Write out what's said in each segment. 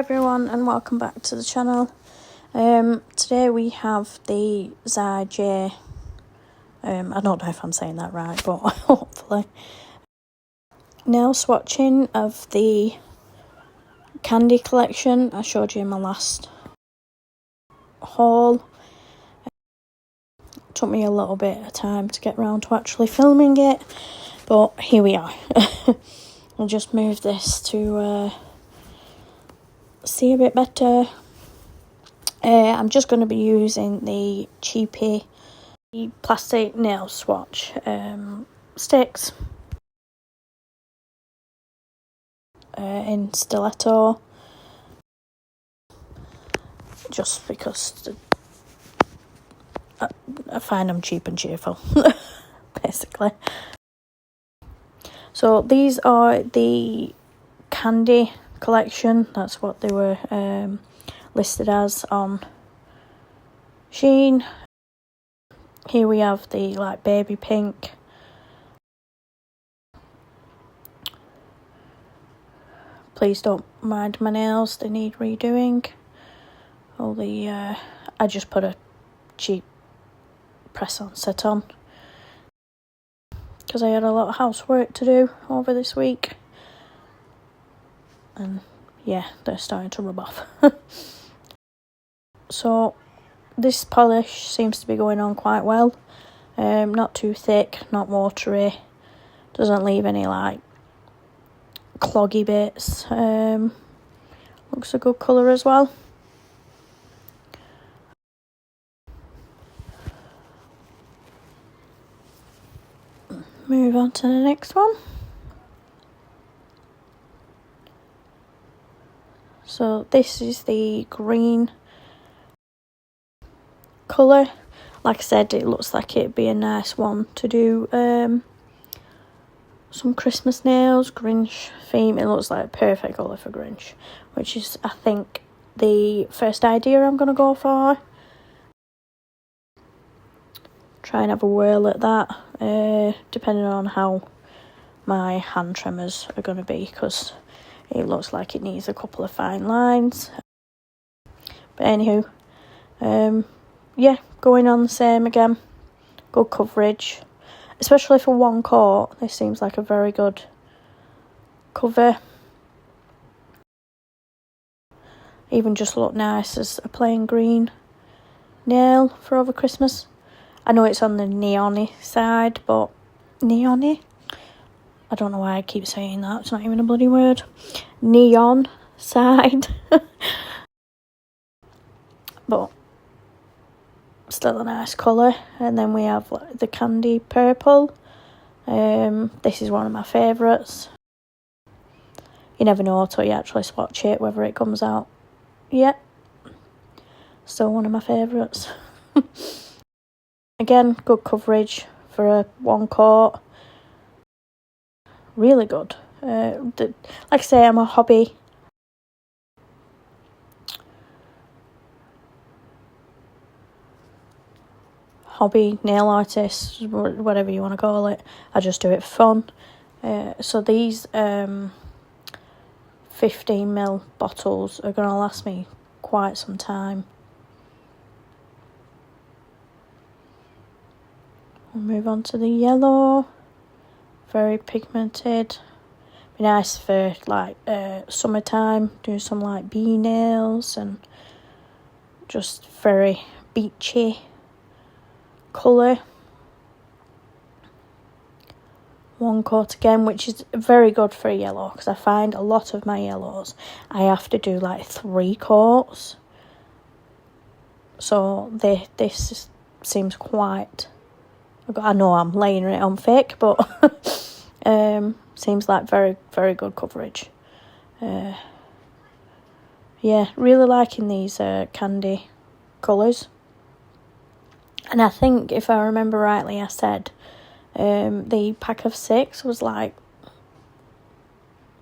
everyone and welcome back to the channel. Today we have the J. I don't know if I'm saying that right, but hopefully. Nail swatching of the candy collection I showed you in my last haul. Took me a little bit of time to get around to actually filming it, but here we are. I'll just move this to see a bit better. I'm just going to be using the cheapy plastic nail swatch sticks in stiletto, just because I find them cheap and cheerful, basically. So these are the candy collection. That's what they were listed as on SHEIN. Here we have the like baby pink, please don't mind my nails, they need redoing. All the I just put a cheap press on set on because I had a lot of housework to do over this week, and yeah, they're starting to rub off. So this polish seems to be going on quite well. Not too thick, not watery, doesn't leave any like cloggy bits. Looks a good colour as well. Move on to the next one. So this is the green colour. Like I said, it looks like it'd be a nice one to do some Christmas nails, Grinch theme. It looks like a perfect colour for Grinch, which is, I think, the first idea I'm going to go for. Try and have a whirl at that, depending on how my hand tremors are going to be, because it looks like it needs a couple of fine lines. But anywho, yeah, going on the same again. Good coverage, especially for one coat. This seems like a very good cover. Even just look nice as a plain green nail for over Christmas. I know it's on the neon-y side, but neon-y? I don't know why I keep saying that. It's not even a bloody word. Neon side. But still a nice colour. And then we have like the candy purple. This is one of my favourites. You never know until you actually swatch it whether it comes out. Yeah, still one of my favourites. Again, good coverage for a one coat. Really good. Like I say, I'm a hobby nail artist, whatever you want to call it. I just do it for fun. So these 15ml bottles are going to last me quite some time. We'll move on to the yellow. Very pigmented. Be nice for like summertime, do some like bee nails, and just very beachy colour. One coat again, which is very good for a yellow, because I find a lot of my yellows I have to do like 3 coats. So this seems quite, I know I'm laying it on thick, but seems like very, very good coverage. Yeah, really liking these candy colours. And I think, if I remember rightly, I said the pack of 6 was like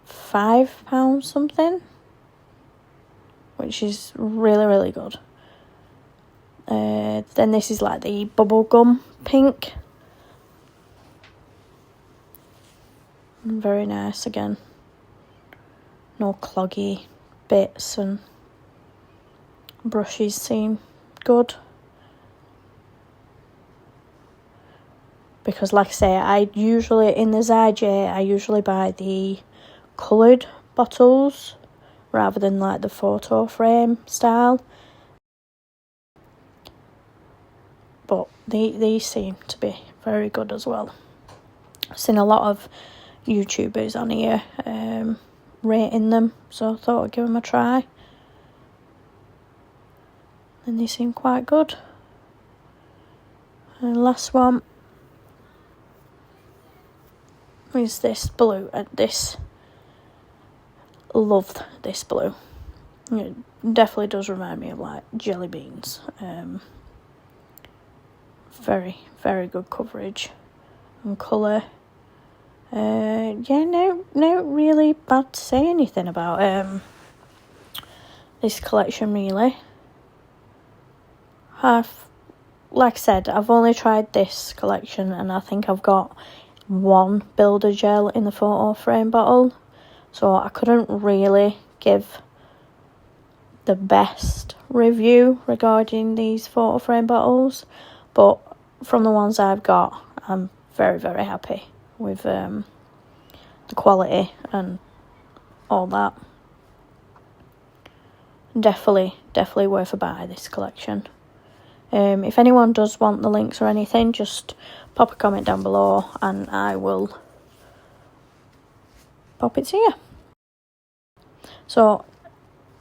£5 something, which is really, really good. Then this is like the bubblegum pink. Very nice again. No cloggy bits and brushes seem good. Because like I say, I usually, in the Zyj, I usually buy the coloured bottles rather than like the photo frame style. But these seem to be very good as well. I've seen a lot of YouTubers on here rating them, so I thought I'd give them a try. And they seem quite good. And the last one is this blue, and this, loved this blue. It definitely does remind me of like jelly beans. Very, very good coverage and colour. Yeah, no really bad to say anything about this collection really. Like I said, I've only tried this collection and I think I've got one builder gel in the photo frame bottle, so I couldn't really give the best review regarding these photo frame bottles, but from the ones I've got, I'm very, very happy with the quality and all that. Definitely worth a buy, this collection. If anyone does want the links or anything, just pop a comment down below and I will pop it to you. So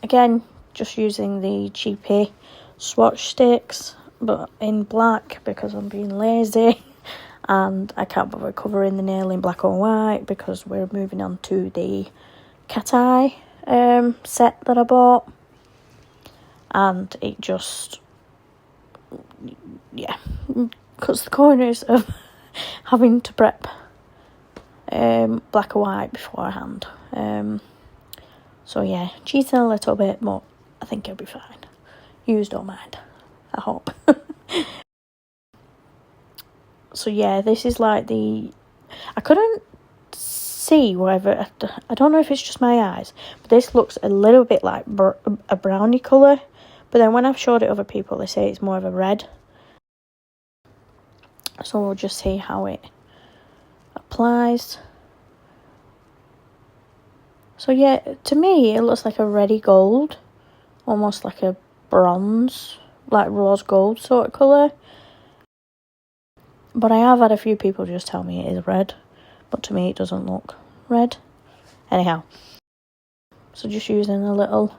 again, just using the cheapy swatch sticks, but in black because I'm being lazy and I can't bother covering the nail in black or white because we're moving on to the cateye set that I bought, and it just, yeah, cuts the corners of having to prep black or white beforehand. So yeah, cheating a little bit, but I think it'll be fine. Yous don't mind, I hope. So yeah, this is like I couldn't see whether, I don't know if it's just my eyes, but this looks a little bit like a brownie colour, but then when I've showed it other people, they say it's more of a red. So we'll just see how it applies. So yeah, to me it looks like a reddy gold, almost like a bronze, like rose gold sort of colour. But I have had a few people just tell me it is red, but to me it doesn't look red. Anyhow, so just using a little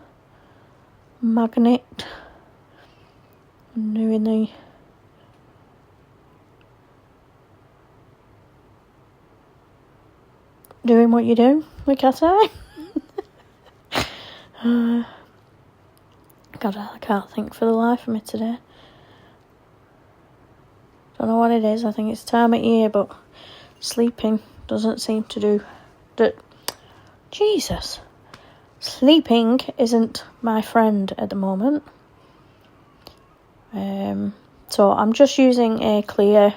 magnet, doing what you do with cateye. God, I can't think for the life of me today. Don't know what it is. I think it's time of year, but sleeping doesn't seem to do that. Jesus, sleeping isn't my friend at the moment. So I'm just using a clear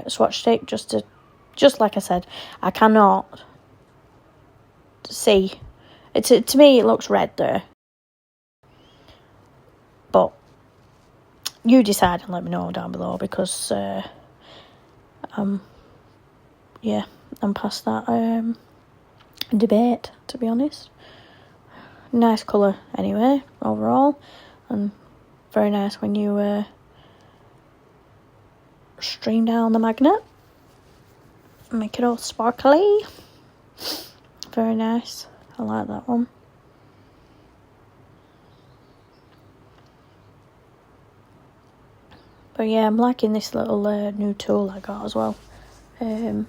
swatch stick just like I said, I cannot see. To me it looks red there, but you decide and let me know down below, because I'm past that debate, to be honest. Nice colour anyway overall, and very nice when you stream down the magnet, make it all sparkly. Very nice, I like that one. But yeah, I'm liking this little new tool I got as well. I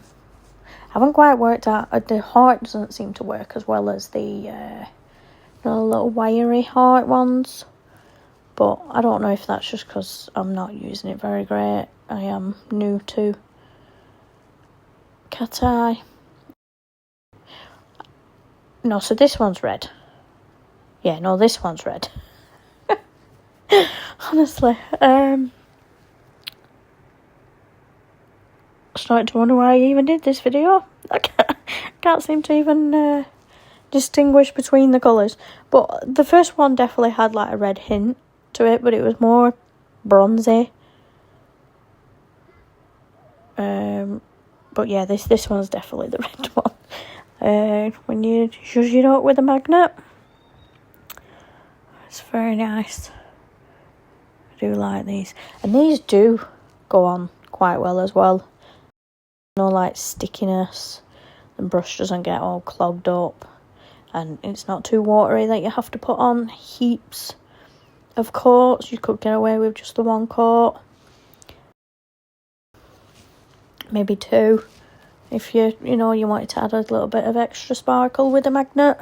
haven't quite worked out, the heart doesn't seem to work as well as the little wiry heart ones. But I don't know if that's just because I'm not using it very great. I am new to cateye. No, so this one's red. Yeah, no, this one's red. Honestly, starting to wonder why I even did this video. I can't seem to even distinguish between the colours. But the first one definitely had like a red hint to it, but it was more bronzy. But yeah, this one's definitely the red one. When you zhuzh it up with a magnet, it's very nice. I do like these, and these do go on quite well as well. No like stickiness, the brush doesn't get all clogged up, and it's not too watery that you have to put on heaps of coats. You could get away with just the one coat, maybe two, if you wanted to add a little bit of extra sparkle with a magnet.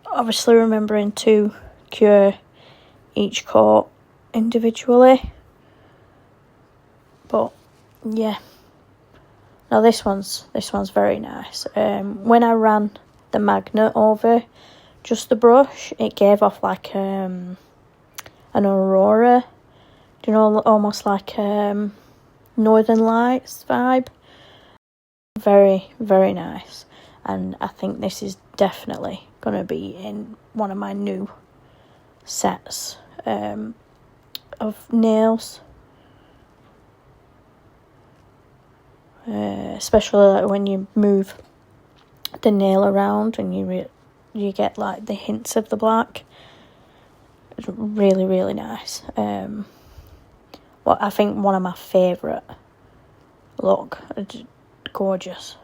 Obviously remembering to cure each coat individually. But yeah, now this one's very nice. When I ran the magnet over just the brush, it gave off like an aurora, almost like Northern Lights vibe. Very, very nice. And I think this is definitely going to be in one of my new sets of nails. Especially when you move the nail around and you get like the hints of the black. It's really, really nice. I think one of my favourite. Look, it's gorgeous.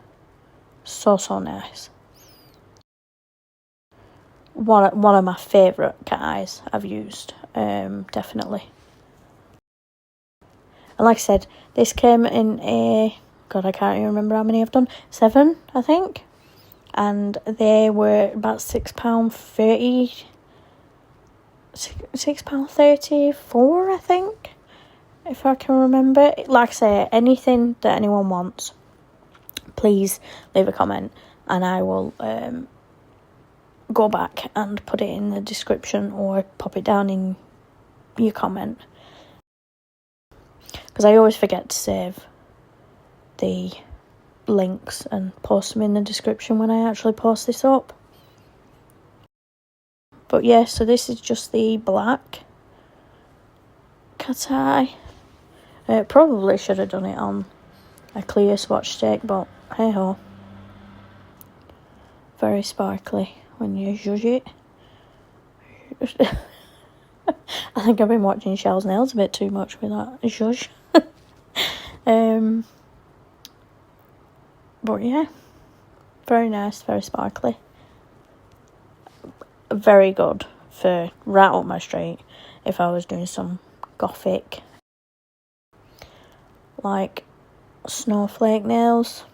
So nice. One of my favourite cat eyes I've used, definitely. And like I said, this came in a, God, I can't even remember how many I've done, 7, I think. And they were about £6.30, £6.34, I think, if I can remember. Like I say, anything that anyone wants, please leave a comment, and I will go back and put it in the description or pop it down in your comment, because I always forget to save the links and post them in the description when I actually post this up. But yeah, so this is just the black cateye. Probably should have done it on a clear swatch stick, but hey ho. Very sparkly when you zhuzh it. I think I've been watching Shell's nails a bit too much with that zhuzh. But yeah, very nice, very sparkly. Very good for right up my street if I was doing some gothic, like snowflake nails.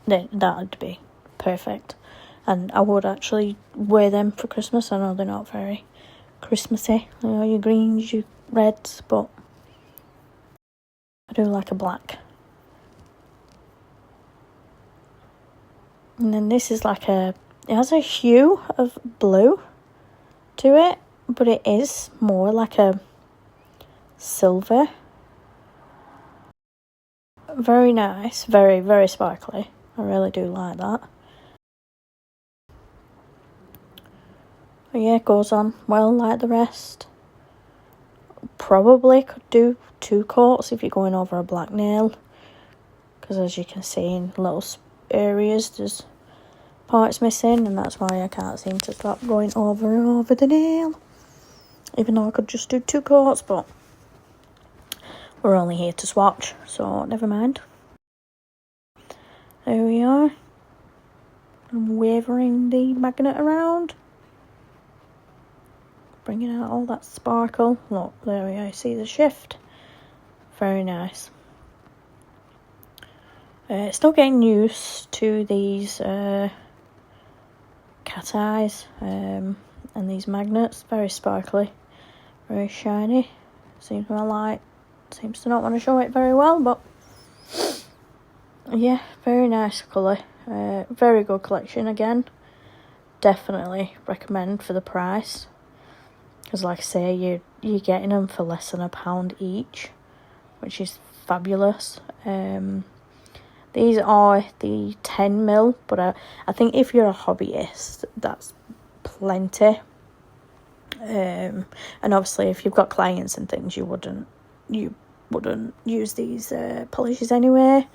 That'd be perfect. And I would actually wear them for Christmas. I know they're not very Christmassy, your greens, your reds, but I do like a black. And then this is like it has a hue of blue to it, but it is more like a silver. Very nice, very, very sparkly. I really do like that. But yeah, it goes on well like the rest. Probably could do 2 coats if you're going over a black nail, because as you can see in little areas there's parts missing, and that's why I can't seem to stop going over and over the nail, even though I could just do 2 coats, but we're only here to swatch, so never mind. There we are. I'm wavering the magnet around, bringing out all that sparkle. Look, there we are, see the shift. Very nice. Still getting used to these cat eyes and these magnets. Very sparkly, very shiny. Seems my light seems to not want to show it very well, but yeah, very nice colour. Very good collection again. Definitely recommend for the price, because like I say, you're getting them for less than £1 each, which is fabulous. These are the 10mm, but I think if you're a hobbyist, that's plenty. And obviously if you've got clients and things, you wouldn't use these polishes anyway.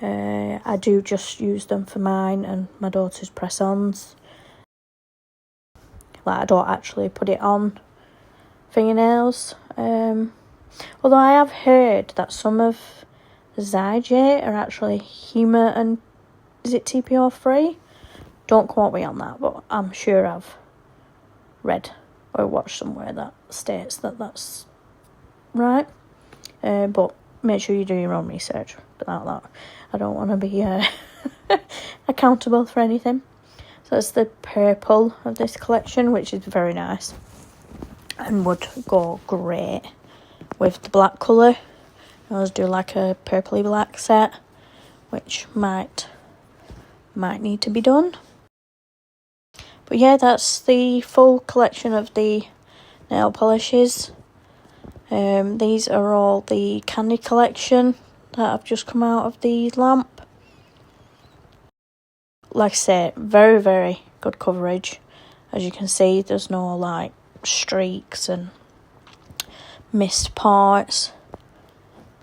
I do just use them for mine and my daughter's press-ons. Like, I don't actually put it on fingernails. Although I have heard that some of Zyjate are actually HEMA and is it TPO free? Don't quote me on that, but I'm sure I've read or watched somewhere that states that that's right. But make sure you do your own research about that. I don't want to be accountable for anything. So it's the purple of this collection, which is very nice and would go great with the black colour. I always do like a purpley black set, which might need to be done. But yeah, that's the full collection of the nail polishes. These are all the candy collection that have just come out of the lamp. Like I say, very, very good coverage. As you can see, there's no like streaks and missed parts.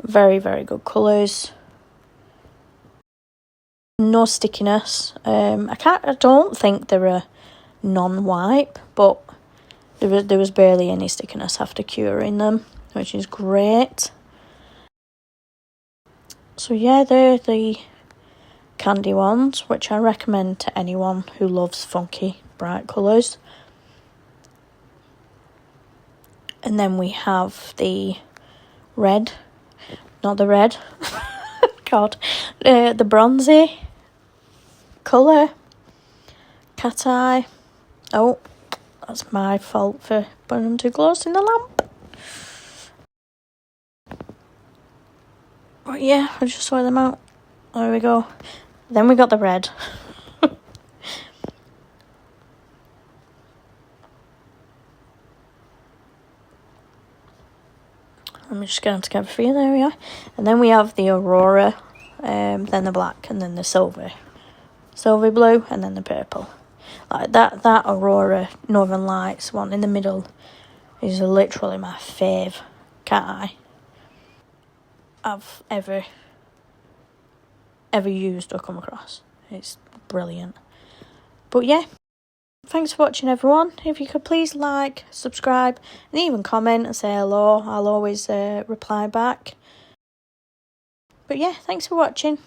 Very, very good colours. No stickiness. I don't think they're a non-wipe, but there was barely any stickiness after curing them, which is great. So yeah, they're the candy ones, which I recommend to anyone who loves funky, bright colours. And then we have the red, not the red, God, the bronzy colour, cateye. Oh, that's my fault for putting them too close in the lamp. But yeah, I just swear them out. There we go. Then we got the red. I'm just going to together for you. There we are. And then we have the Aurora, then the black, and then the silver blue, and then the purple. Like that Aurora Northern Lights one in the middle is literally my fave cat eye I've ever used or come across. It's brilliant. But yeah, thanks for watching, everyone. If you could please like, subscribe, and even comment and say hello, I'll always reply back. But yeah, thanks for watching.